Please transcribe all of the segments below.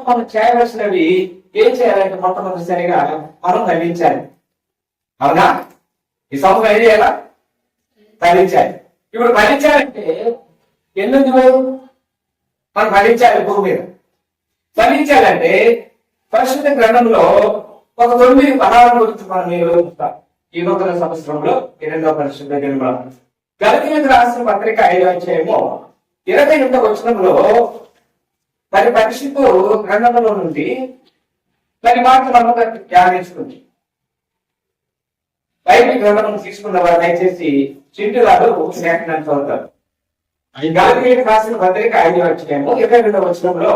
మనం చేయవలసినవి ఏం చేయాలంటే మొట్టమొదటిసారిగా మనం తగ్గించాలి. అవునా? ఈ సంవత్సరం ఏం చేయాలా? ఫలించాలి. ఇప్పుడు ఫలించాలంటే ఎందుకు మనం ఫలించాలి? భూమి మీద ఫలించాలంటే పరిశుద్ధ గ్రంథంలో ఒక 9 పదాల గురించి మనం చూస్తాం. ఈ నూతన సంవత్సరంలో 2వ పరిశుద్ధ గ్రంథం గలతీయులకు రాసిన పత్రిక 5వ అధ్యాయము 28వ వచనంలో మరి పరిశుద్ధ గ్రంథంలో నుండి మరి మాటలు మనం ధ్యానించుకుంది. బైబిల్ గ్రంథం తీసుకున్న వారు దయచేసి చింటి గారు వ్యాఖ్యానం చదువుతారు. గలతీయులకు రాసిన పత్రిక 5వ అధ్యాయము 22వ వచనంలో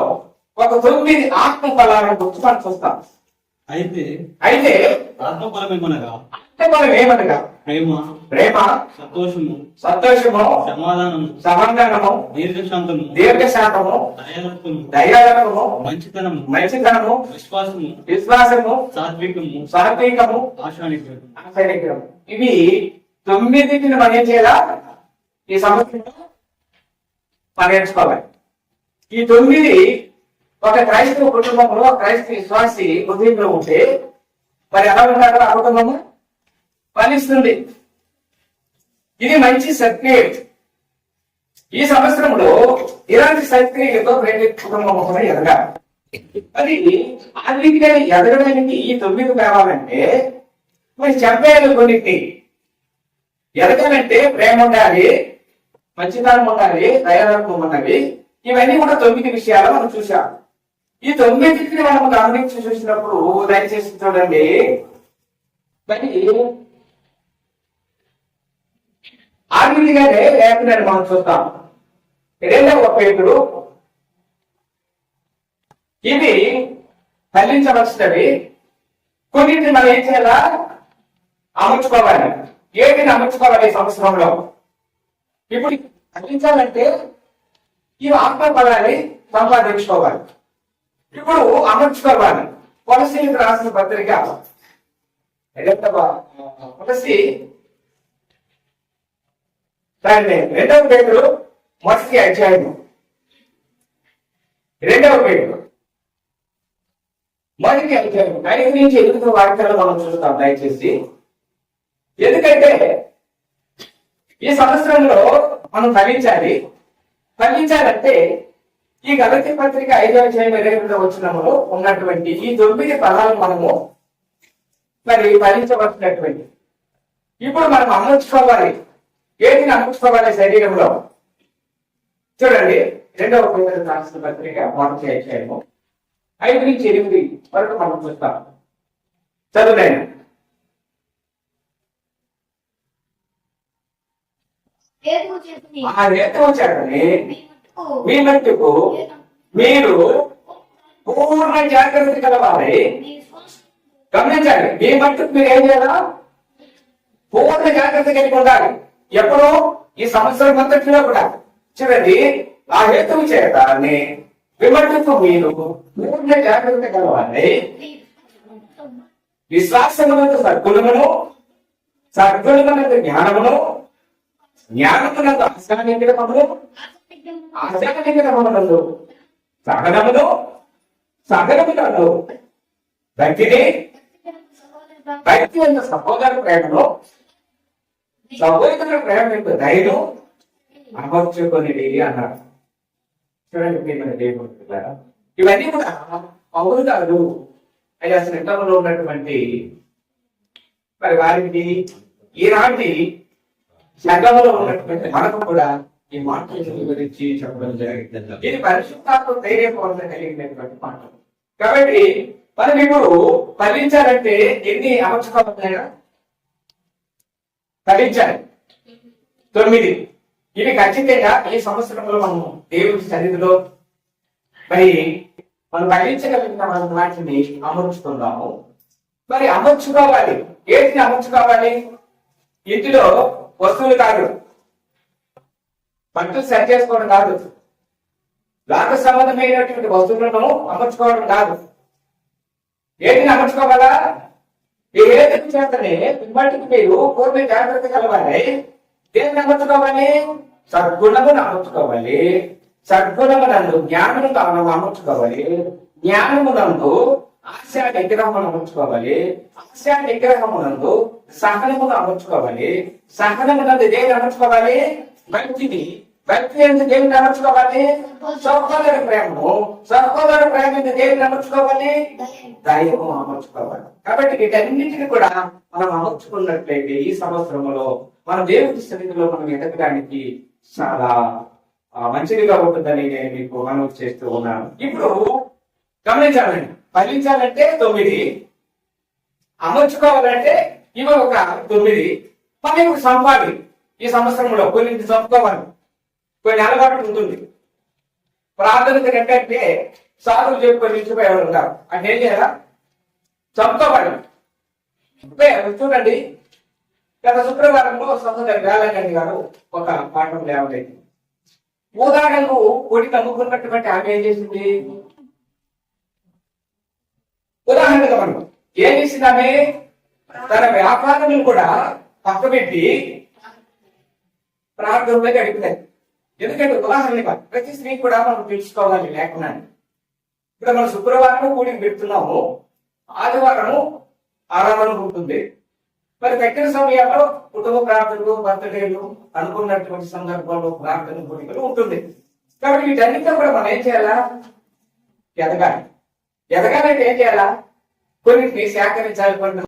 ఒక 9 ఆత్మ ఫలాలను గురించి మనం చూస్తాం. అయితే ఆత్మఫలం ఏమనగా ప్రేమ, సంతోషము, సమాధానము, దీర్ఘశాంతము, దయాళత్వము, మంచితనము, విశ్వాసము, సాత్వికము, ఆశానిగ్రహము. ఇవి 9 మనం ఏం చేయాలా? ఈ సంవత్సరంలో మనం నేర్చుకోవాలి. ఈ 9 ఒక క్రైస్తవ కుటుంబంలో క్రైస్తవ విశ్వాసి హృదయంలో ఉంటే మరి ఎలా ఉంటారో ఆ కుటుంబము ఫలిస్తుంది. ఇది మంచి సర్టిఫికేట్. ఈ సంవత్సరంలో ఇలాంటి సర్టిఫికేట్తో ప్రతి కుటుంబం ఎదగాలి. అది ఆర్థికంగా ఎదగడానికి ఈ 9 కావాలంటే మరి చెప్పేయాలి. కొన్నింటి ఎదగాలంటే ప్రేమ ఉండాలి, మంచితనం ఉండాలి, దయాళత్వం ఉండాలి. ఇవన్నీ కూడా 9 విషయాలు మనం చూసాం. ఈ 9 మనం గమనించి చూసినప్పుడు దయచేసి చూడండి. మరి ఆ విధిగానే లేఖనాన్ని మనం చూస్తాం. 2వ పేతురు ఇవి ఫలించవలసినవి. కొన్నింటిని మనం ఏం చేయాలా? అమర్చుకోవాలి. ఏటిని అమర్చుకోవాలి ఈ సంవత్సరంలో? ఇప్పుడు ఫలించాలంటే ఇవి ఆత్మ ఫలాన్ని సంపాదించుకోవాలి. ఇప్పుడు అమర్చుకోవాలి. కొలసీలకు రాసిన పత్రిక కొలసి 2వ పేతురు 1వ అధ్యాయము 2వ పేతురు 1వ అధ్యాయం 5 నుంచి 8 వాక్యాలు మనం చూస్తాం దయచేసి. ఎందుకంటే ఈ సంవత్సరంలో మనం ఫలించాలంటే ఈ గలతీ పత్రిక 5వ అధ్యాయం 22వ వచనంలో ఉన్నటువంటి ఈ 9 పదాలు మనము మరి ఫలించవలసినటువంటి. ఇప్పుడు మనం అమర్చుకోవాలి. ఏటిని అమర్చుకోవాలి శరీరంలో? చూడండి, 2వ పేతురు రాసిన పత్రిక 1వ అధ్యాయము 5 నుంచి 8 వరకు మనం చూస్తాం. చదువునైనా ఆ హేతువు చేతని మీ మట్టుకు మీరు పూర్ణ జాగ్రత్త కలవాలి. గమనించండి, మీ మట్టుకు మీరు ఏం చేయాలా? పూర్ణ జాగ్రత్త కలిగి ఉండాలి. ఎప్పుడు? ఈ సంవత్సరం అంతటిలో కూడా. చూడండి, ఆ హేతువు చేత మీ మట్టుకు మీరు పూర్ణ జాగ్రత్త కలవాలి. విశ్వాసమునందు సద్గుణమును, సద్గుణమునందు జ్ఞానమును, జ్ఞానమునందు ఆశానిగ్రహమును, ఆశానిగ్రహమునందు సహనమును, సహనమునందు భక్తిని, భక్తి అందు సహోదర ప్రేమను, సహోదర ప్రేమ యొక్క దయను అమర్చుకొని అన్నారు. చూడండి ప్రియమైన దేవుడు, ఇవన్నీ కూడా అవును కాదు అది అసలు ఇంటర్లో ఉన్నటువంటి మరి వారికి ఈనాటి సంఘంలో ఉన్నటువంటి మనకు కూడా ఈ మాటల గురించి చెప్పడం జరిగింది. ఇది పరిశుద్ధాత్మ ధైర్యపూర్వకంగా కలిగినటువంటి మాటలు. కాబట్టి మనం ఇప్పుడు ఫలించాలంటే ఎన్ని అమర్చుకోవాలన్నా ఫలించాలి. 9 ఇవి ఖచ్చితంగా ఈ సంవత్సరంలో మనం దేవుడి సన్నిధిలో మరి మనం ఫలించగలిగిన మన వాటిని అమర్చుకుందాము. మరి అమర్చుకోవాలి. ఏంటిని అమర్చుకోవాలి? ఇంటిలో వస్తువులు కాదు, బట్టలు సెట్ చేసుకోవడం కాదు, లోక సంబంధమైనటువంటి వస్తువులను అమర్చుకోవడం కాదు. ఏంటిని అమర్చుకోవాలా? ఈ హేతు చేతనే మిమ్మల్ని మీరు పూర్వ జాగ్రత్త కలవాలి. దేన్ని అమర్చుకోవాలి? సద్గుణమును అమర్చుకోవాలి. సద్గుణమునందు జ్ఞానమును అమర్చుకోవాలి. జ్ఞానమునందు ఆశా నిగ్రహమును అమర్చుకోవాలి. ఆశా నిగ్రహమునందు సహనమును అమర్చుకోవాలి. సహనమునందు దేని అమర్చుకోవాలి? భక్తిని. భక్తి ఎందుకు దేవిని అమర్చుకోవాలి? సహోదర ప్రేమను. సహోదర ప్రేమ ఎందుకు దేవిని అమర్చుకోవాలి? దైవము అమర్చుకోవాలి. కాబట్టి వీటన్నింటిని కూడా మనం అమర్చుకున్నట్లయితే ఈ సంవత్సరంలో మన దేవుడి సన్నిధిలో మనం ఎదగడానికి చాలా మంచిదిగా ఉంటుందని నేను మీకు మనవి చేస్తూ ఉన్నాను. ఇప్పుడు గమనించాలండి, ఫలించాలంటే 9, అమర్చుకోవాలంటే ఇవి ఒక 9. మనం ఇప్పుడు సంపాలి. ఈ సంవత్సరంలో కొన్ని చంపుకోవాలి, కొన్ని అలవాటు ఉంటుంది. ప్రార్థనకి ఏంటంటే సాధువులు చెప్పుకొని నిలిచిపోయేవారు ఉంటారు. అంటే ఏం చేయాలా? చంపుకోవాలి. చూడండి, గత శుక్రవారంలో సహోదరి వేలంగండి గారు ఒక పాఠం లేవలేదు. ఉదాహరణకు కోడి నమ్ముకున్నటువంటి ఆమె ఏం చేసింది? ఉదాహరణగా మనం ఏం చేసింది? ఆమె తన వ్యాపారాలను కూడా పక్కబెట్టి ప్రార్థనలో గడిపినది. ఎందుకంటే ఉదాహరణగా ప్రతి స్త్రీ కూడా మనం తెలుసుకోవాలి లేకుండా. ఇప్పుడు మనం శుక్రవారం కూడికి పెడుతున్నాము, ఆదివారము ఆరాధన ఉంటుంది. మరి పెట్టిన సమయాల్లో కుటుంబ ప్రార్థనలు, బర్త్డేలు, అనుకున్నటువంటి సందర్భంలో ప్రార్థన కోరికలు ఉంటుంది. కాబట్టి వీటన్నిటిలో కూడా మనం ఏం చేయాలా? ఎదగాలి. ఎదగాలంటే ఏం చేయాలా? కొన్నింటిని సేకరించాలి, కొన్ని